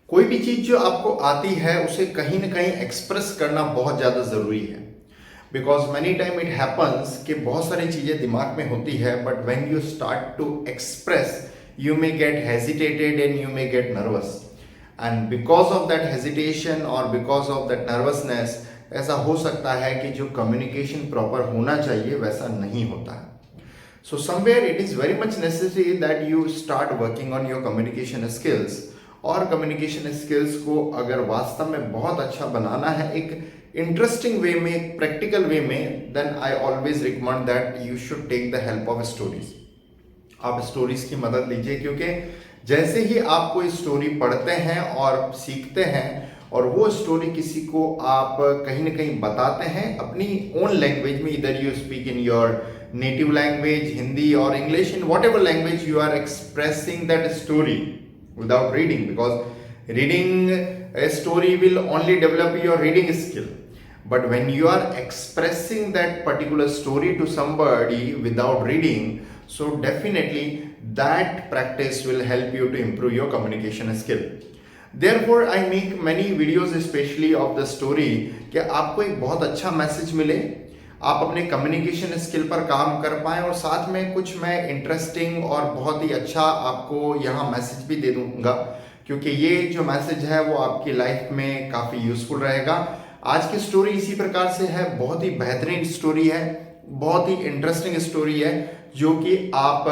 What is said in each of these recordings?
कोई भी चीज जो आपको आती है उसे कहीं ना कहीं एक्सप्रेस करना बहुत ज्यादा जरूरी है। Because many time it happens कि बहुत सारी चीजें दिमाग में होती है, but when you start to express you may get hesitated and you may get nervous, and because of that hesitation और बिकॉज ऑफ दैट नर्वसनेस ऐसा हो सकता है कि जो कम्युनिकेशन प्रॉपर होना चाहिए वैसा नहीं होता है। So somewhere it is very much necessary that you start working on your communication skills। और कम्युनिकेशन स्किल्स को अगर वास्तव में बहुत अच्छा बनाना है एक इंटरेस्टिंग वे में, एक प्रैक्टिकल वे में, then I always recommend that you should take the help of stories. आप स्टोरीज की मदद लीजिए, क्योंकि जैसे ही आप कोई स्टोरी पढ़ते हैं और सीखते हैं और वो स्टोरी किसी को आप कहीं ना कहीं बताते हैं अपनी ओन लैंग्वेज में, इधर you speak in your native language, Hindi or English, in whatever language you are expressing that story without reading, because reading a story will only develop your reading skill, but when you are expressing that particular story to somebody without reading, so definitely that practice will help you to improve your communication skill। Therefore I make many videos especially of the story कि आपको एक बहुत अच्छा message मिले, आप अपने communication skill पर काम कर पाएं, और साथ में कुछ मैं इंटरेस्टिंग और बहुत ही अच्छा आपको यहाँ मैसेज भी दे दूंगा, क्योंकि ये जो मैसेज है वो आपकी लाइफ में काफ़ी यूजफुल रहेगा। आज की स्टोरी इसी प्रकार से है, बहुत ही बेहतरीन स्टोरी है, बहुत ही इंटरेस्टिंग स्टोरी है, जो कि आप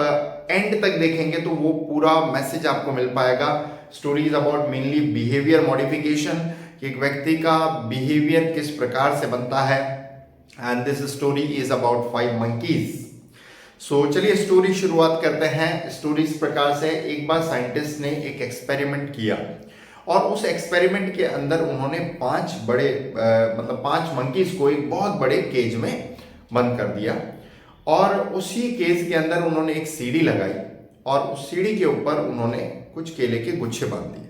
एंड तक देखेंगे तो वो पूरा मैसेज आपको मिल पाएगा। Story is about mainly behaviour modification, कि एक व्यक्ति का बिहेवियर किस प्रकार से बनता है, and this story is about 5 monkeys। so चलिए स्टोरी शुरुआत करते हैं। स्टोरी इस प्रकार से, एक बार साइंटिस्ट ने एक एक्सपेरिमेंट किया और उस एक्सपेरिमेंट के अंदर उन्होंने 5 मंकीज को एक बहुत बड़े केज में बंद कर दिया, और उसी केज के अंदर उन्होंने एक सीढ़ी लगाई और उस सीढ़ी के ऊपर उन्होंने कुछ केले के गुच्छे बांध दिए।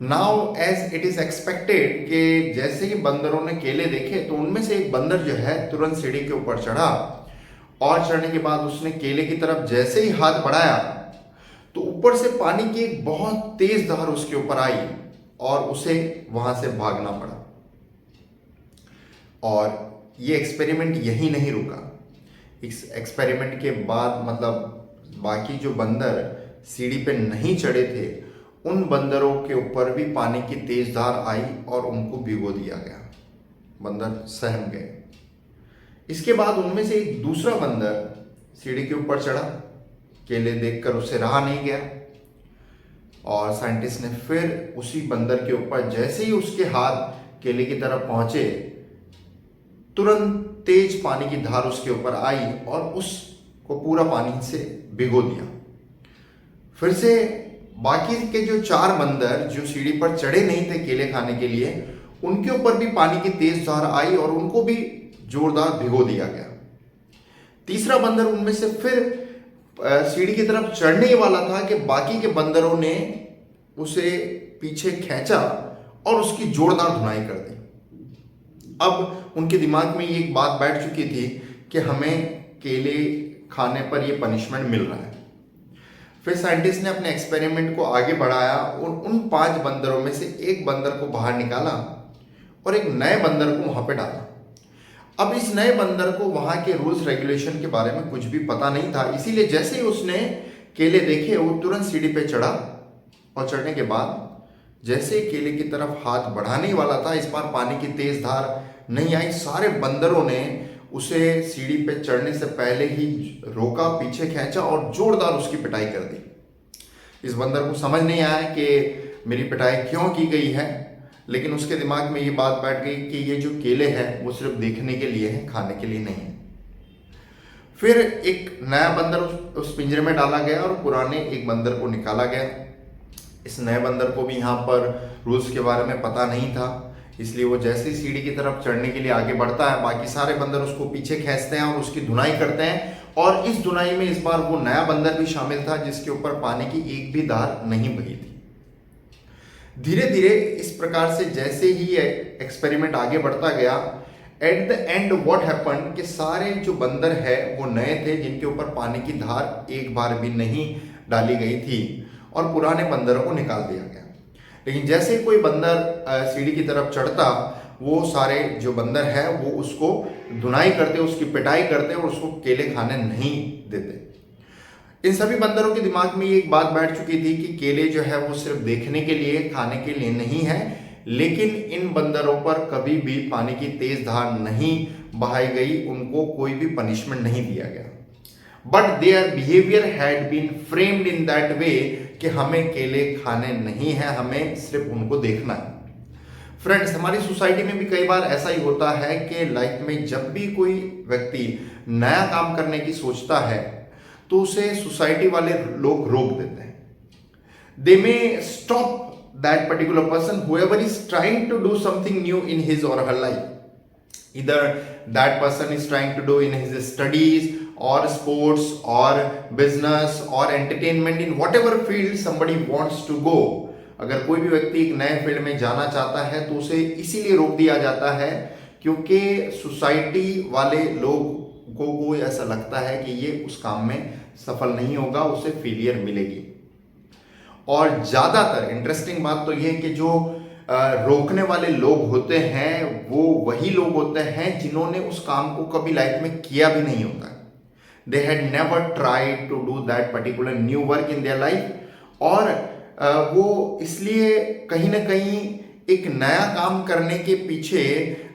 Now as it is expected कि जैसे ही बंदरों ने केले देखे तो उनमें से एक बंदर जो है तुरंत सीढ़ी के ऊपर चढ़ा, और चढ़ने के बाद उसने केले की तरफ जैसे ही हाथ बढ़ाया तो ऊपर से पानी की एक बहुत तेज धार उसके ऊपर आई और उसे वहां से भागना पड़ा। और ये एक्सपेरिमेंट यही नहीं रुका। इस एक्सपेरिमेंट के बाद मतलब बाकी जो बंदर सीढ़ी पे नहीं चढ़े थे उन बंदरों के ऊपर भी पानी की तेज धार आई और उनको भिगो दिया गया। बंदर सहम गए। इसके बाद उनमें से एक दूसरा बंदर सीढ़ी के ऊपर चढ़ा, केले देखकर उसे रहा नहीं गया, और साइंटिस्ट ने फिर उसी बंदर के ऊपर जैसे ही उसके हाथ केले की तरफ पहुंचे तुरंत तेज पानी की धार उसके ऊपर आई और उसको पूरा पानी से भिगो दिया। फिर से बाकी के जो 4 बंदर जो सीढ़ी पर चढ़े नहीं थे केले खाने के लिए, उनके ऊपर भी पानी की तेज धार आई और उनको भी जोरदार भिगो दिया गया। तीसरा बंदर उनमें से फिर सीढ़ी की तरफ चढ़ने ही वाला था कि बाकी के बंदरों ने उसे पीछे खींचा और उसकी जोरदार धुनाई कर दी। अब उनके दिमाग में ये एक बात बैठ चुकी थी कि हमें केले खाने पर ये पनिशमेंट मिल रहा है। फिर साइंटिस्ट ने अपने एक्सपेरिमेंट को आगे बढ़ाया और उन 5 बंदरों में से एक बंदर को बाहर निकाला और एक नए बंदर को वहां पे डाला। अब इस नए बंदर को वहां के रूल्स रेगुलेशन के बारे में कुछ भी पता नहीं था, इसीलिए जैसे ही उसने केले देखे वो तुरंत सीढ़ी पे चढ़ा, और चढ़ने के बाद जैसे ही केले की तरफ हाथ बढ़ाने ही वाला था, इस बार पानी की तेज धार नहीं आई। सारे बंदरों ने उसे सीढ़ी पे चढ़ने से पहले ही रोका, पीछे खींचा और जोरदार उसकी पिटाई कर दी। इस बंदर को समझ नहीं आया कि मेरी पिटाई क्यों की गई है, लेकिन उसके दिमाग में ये बात बैठ गई कि ये जो केले हैं वो सिर्फ देखने के लिए हैं, खाने के लिए नहीं है। फिर एक नया बंदर उस पिंजरे में डाला गया और पुराने एक बंदर को निकाला गया। इस नए बंदर को भी यहाँ पर रूल्स के बारे में पता नहीं था, इसलिए वो जैसे ही सीढ़ी की तरफ चढ़ने के लिए आगे बढ़ता है, बाकी सारे बंदर उसको पीछे खींचते हैं और उसकी धुनाई करते हैं, और इस धुनाई में इस बार वो नया बंदर भी शामिल था जिसके ऊपर पानी की एक भी धार नहीं बही थी। धीरे धीरे इस प्रकार से जैसे ही एक्सपेरिमेंट आगे बढ़ता गया, at the end what happened कि सारे जो बंदर है वो नए थे जिनके ऊपर पानी की धार एक बार भी नहीं डाली गई थी, और पुराने बंदरों को निकाल दिया गया। लेकिन जैसे ही कोई बंदर सीढ़ी की तरफ चढ़ता, वो सारे जो बंदर है वो उसको धुनाई करते, उसकी पिटाई करते और उसको केले खाने नहीं देते। इन सभी बंदरों के दिमाग में एक बात बैठ चुकी थी कि केले जो है वो सिर्फ देखने के लिए, खाने के लिए नहीं है। लेकिन इन बंदरों पर कभी भी पानी की तेज धार नहीं बहाई गई, उनको कोई भी पनिशमेंट नहीं दिया गया। But their behaviour had been framed in that way कि हमें केले खाने नहीं है, हमें सिर्फ उनको देखना है। फ्रेंड्स, हमारी सोसाइटी में भी कई बार ऐसा ही होता है कि लाइफ में जब भी कोई व्यक्ति नया काम करने की सोचता है तो उसे सोसाइटी वाले लोग रोक देते हैं। They may stop that particular person whoever is trying to do something new in his or her life. इधर that person is trying to do in his studies or sports or business or entertainment, in whatever field somebody wants to go. अगर कोई भी व्यक्ति एक नए field में जाना चाहता है तो उसे इसीलिए रोक दिया जाता है क्योंकि सोसाइटी वाले लोगों को ऐसा लगता है कि ये उस काम में सफल नहीं होगा, उसे फेलियर मिलेगी। और ज्यादातर इंटरेस्टिंग बात तो यह है कि जो रोकने वाले लोग होते हैं वो वही लोग होते हैं जिन्होंने उस काम को कभी लाइफ में किया भी नहीं होता। They had never tried to do that particular new work in their life. और वो इसलिए कहीं ना कहीं एक नया काम करने के पीछे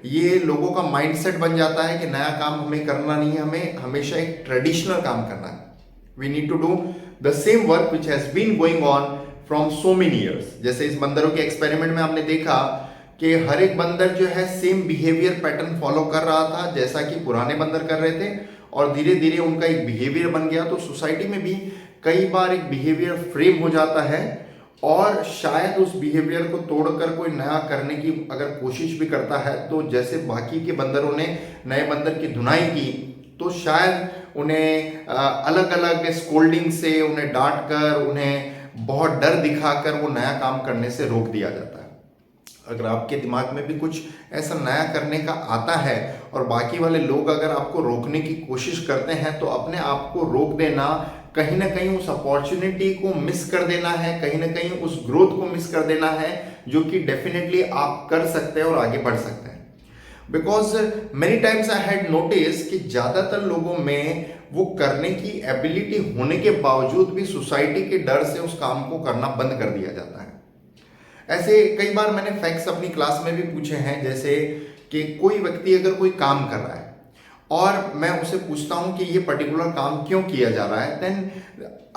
ये लोगों का माइंडसेट बन जाता है कि नया काम हमें करना नहीं है, हमें हमेशा एक ट्रेडिशनल काम करना है। We need to do the same work which has been going on from so many years. जैसे इस बंदरों के एक्सपेरिमेंट में आपने देखा कि हर एक बंदर जो है सेम बिहेवियर पैटर्न फॉलो कर रहा था जैसा कि पुराने बंदर कर रहे थे, और धीरे धीरे उनका एक बिहेवियर बन गया। तो सोसाइटी में भी कई बार एक बिहेवियर फ्रेम हो जाता है और शायद उस बिहेवियर को तोड़कर कोई नया करने की अगर कोशिश भी करता है तो जैसे बाकी के बंदरों ने नए बंदर की धुनाई की तो शायद उन्हें अलग अलग स्कोल्डिंग से, उन्हें डांट कर, उन्हें बहुत डर दिखाकर वो नया काम करने से रोक दिया जाता है। अगर आपके दिमाग में भी कुछ ऐसा नया करने का आता है और बाकी वाले लोग अगर आपको रोकने की कोशिश करते हैं तो अपने आप को रोक देना, कहीं ना कहीं उस अपॉर्चुनिटी को मिस कर देना है, कहीं ना कहीं उस ग्रोथ को मिस कर देना है जो कि डेफिनेटली आप कर सकते हैं और आगे बढ़ सकते हैं। Because many times I had notice कि ज्यादातर लोगों में वो करने की एबिलिटी होने के बावजूद भी सोसाइटी के डर से उस काम को करना बंद कर दिया जाता है। ऐसे कई बार मैंने फैक्ट्स अपनी क्लास में भी पूछे हैं, जैसे कि कोई व्यक्ति अगर कोई काम कर रहा है और मैं उसे पूछता हूं कि ये पर्टिकुलर काम क्यों किया जा रहा है, then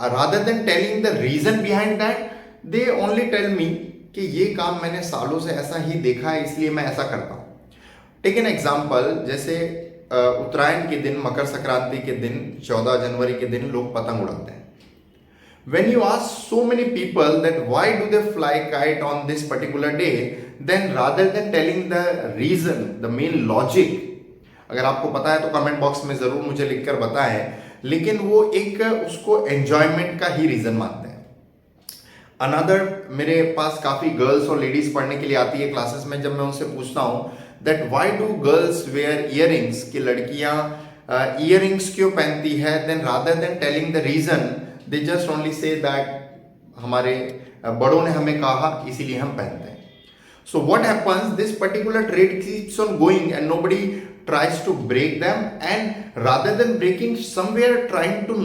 rather than telling the reason behind that they only tell me कि ये काम मैंने सालों से ऐसा ही देखा है इसलिए मैं ऐसा करता हूं। टेक एन एग्जाम्पल, जैसे उत्तरायण के दिन, मकर संक्रांति के दिन, 14 जनवरी के दिन लोग पतंग उड़ाते हैं। When you ask so many people that why do they fly kite on this particular day, then rather than telling the reason, the main logic, अगर आपको पता है तो कमेंट बॉक्स में जरूर मुझे लिखकर बताएं, लेकिन वो एक उसको एंजॉयमेंट का ही रीजन मानते हैं। अनदर, मेरे पास काफी गर्ल्स और लेडीज पढ़ने के लिए आती है क्लासेस में, जब मैं उनसे पूछता हूँ that why do girls wear earrings, कि लड़कियां इयररिंग्स क्यों पहनती है, then rather than telling the reason they just only say that हमारे बड़ों ने हमें कहा इसीलिए हम पहनते हैं। So what happens, this particular trend keeps on going and nobody tries to break them, and rather than breaking, somewhere trying to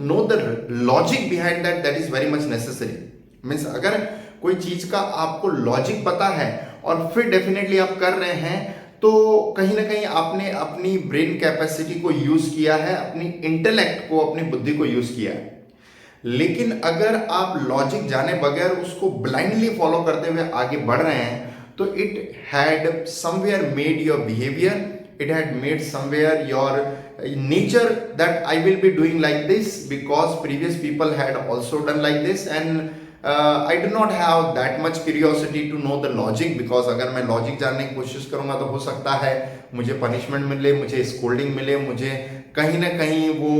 know the logic behind that, that is very much necessary. Means अगर कोई चीज का आपको logic पता है और फिर definitely आप कर रहे हैं तो कहीं ना कहीं आपने अपनी ब्रेन कैपेसिटी को यूज किया है, अपनी इंटेलेक्ट को, अपनी बुद्धि को यूज किया है। लेकिन अगर आप लॉजिक जाने बगैर उसको ब्लाइंडली फॉलो करते हुए आगे बढ़ रहे हैं तो it had somewhere made your behaviour, it had made somewhere your nature that I will be doing like this because previous people had also done like this, and I do not have that much curiosity to know the logic, because अगर मैं logic जानने की कोशिश करूंगा तो हो सकता है मुझे पनिशमेंट मिले, मुझे स्कोल्डिंग मिले, मुझे कहीं ना कहीं वो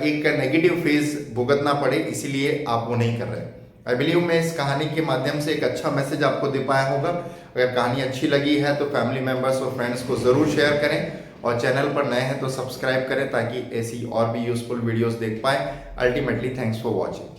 एक नेगेटिव फेज भुगतना पड़े, इसीलिए आप वो नहीं कर रहे। आई बिलीव मैं इस कहानी के माध्यम से एक अच्छा मैसेज आपको दे पाया होगा। अगर कहानी अच्छी लगी है तो फैमिली मेंबर्स और फ्रेंड्स को जरूर शेयर करें, और चैनल पर नए हैं तो सब्सक्राइब करें ताकि ऐसी और भी यूजफुल वीडियोस देख पाए। Ultimately thanks for watching.